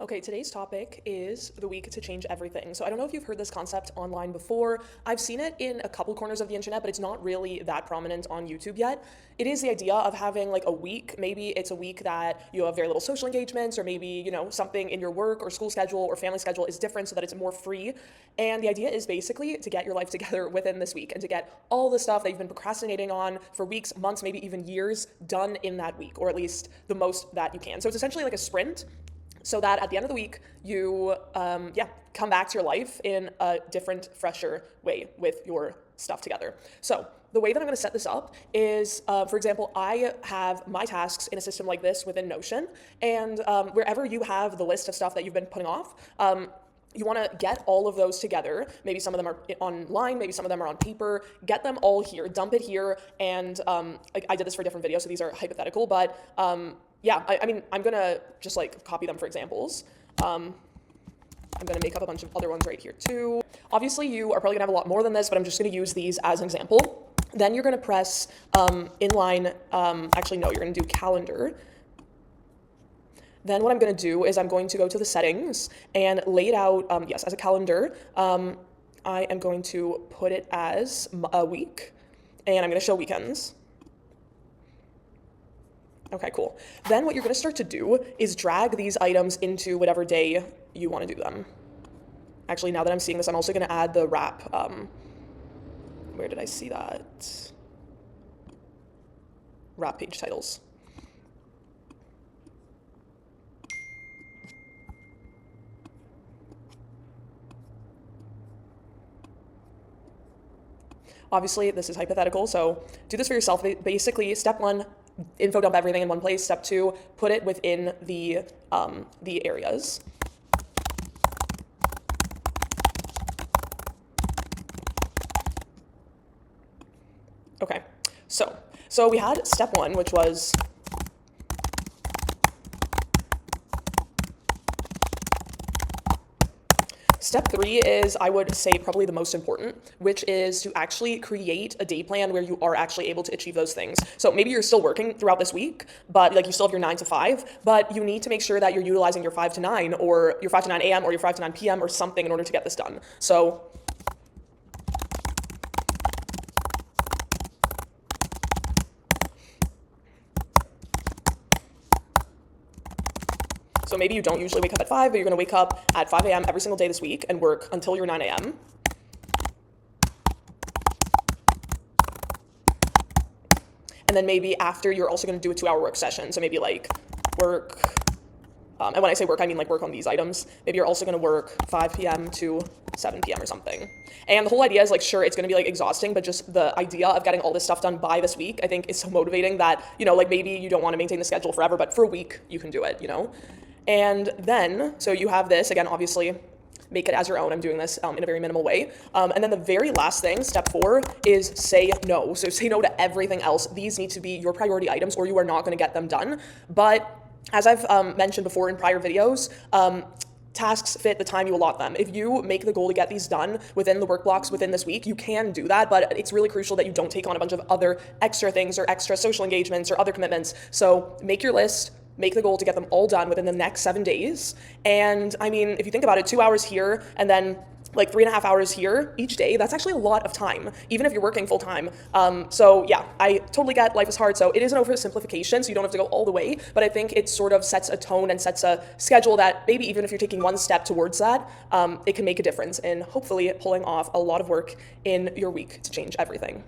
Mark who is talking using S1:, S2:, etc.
S1: Okay, today's topic is the week to change everything. So I don't know if you've heard this concept online before. I've seen it in a couple corners of the internet, but it's not really that prominent on YouTube yet. It is the idea of having like a week. Maybe it's a week that you have very little social engagements, or maybe, something in your work or school schedule or family schedule is different so that it's more free. And the idea is basically to get your life together within this week and to get all the stuff that you've been procrastinating on for weeks, months, maybe even years done in that week, or at least the most that you can. So it's essentially like a sprint so that at the end of the week, you, come back to your life in a different, fresher way with your stuff together. So the way that I'm going to set this up is, for example, I have my tasks in a system like this within Notion, and wherever you have the list of stuff that you've been putting off, you want to get all of those together. Maybe some of them are online, maybe some of them are on paper. Get them all here, dump it here, and I did this for different videos, so these are hypothetical, but I'm gonna just like copy them for examples. I'm gonna make up a bunch of other ones right here too. Obviously, you are probably gonna have a lot more than this, but I'm just gonna use these as an example. Then you're gonna press inline, actually no, you're gonna do calendar. Then what I'm gonna do is I'm going to go to the settings and lay it out, as a calendar. I am going to put it as a week, and I'm gonna show weekends. Okay, cool. Then what you're gonna start to do is drag these items into whatever day you wanna do them. Actually, now that I'm seeing this, I'm also gonna add the wrap. Where did I see that? Wrap page titles. Obviously, this is hypothetical, so do this for yourself. Basically, step one, info dump everything in one place. Step two, put it within the areas. Okay, so we had step one, which was step three is, I would say, probably the most important, which is to actually create a day plan where you are actually able to achieve those things. So maybe you're still working throughout this week, but like you still have your 9 to 5, but you need to make sure that you're utilizing your 5 to 9 or your 5 to 9 a.m. or your 5 to 9 p.m. or something in order to get this done. So maybe you don't usually wake up at 5, but you're going to wake up at 5 a.m. every single day this week and work until your 9 a.m. And then maybe after, you're also going to do a 2-hour work session. So maybe like work, and when I say work, I mean like work on these items. Maybe you're also going to work 5 p.m. to 7 p.m. or something. And the whole idea is like, sure, it's going to be like exhausting, but just the idea of getting all this stuff done by this week, I think is so motivating that, like maybe you don't want to maintain the schedule forever, but for a week you can do it. And then, so you have this, again, obviously, make it as your own. I'm doing this in a very minimal way. And then the very last thing, step 4, is say no. So say no to everything else. These need to be your priority items or you are not going to get them done. But as I've mentioned before in prior videos, tasks fit the time you allot them. If you make the goal to get these done within the work blocks within this week, you can do that, but it's really crucial that you don't take on a bunch of other extra things or extra social engagements or other commitments. So make your list, make the goal to get them all done within the next 7 days. And I mean, if you think about it, 2 hours here and then like 3.5 hours here each day, that's actually a lot of time, even if you're working full time. So yeah, I totally get life is hard. So it is an oversimplification, so you don't have to go all the way, but I think it sort of sets a tone and sets a schedule that maybe even if you're taking one step towards that, it can make a difference in hopefully pulling off a lot of work in your week to change everything.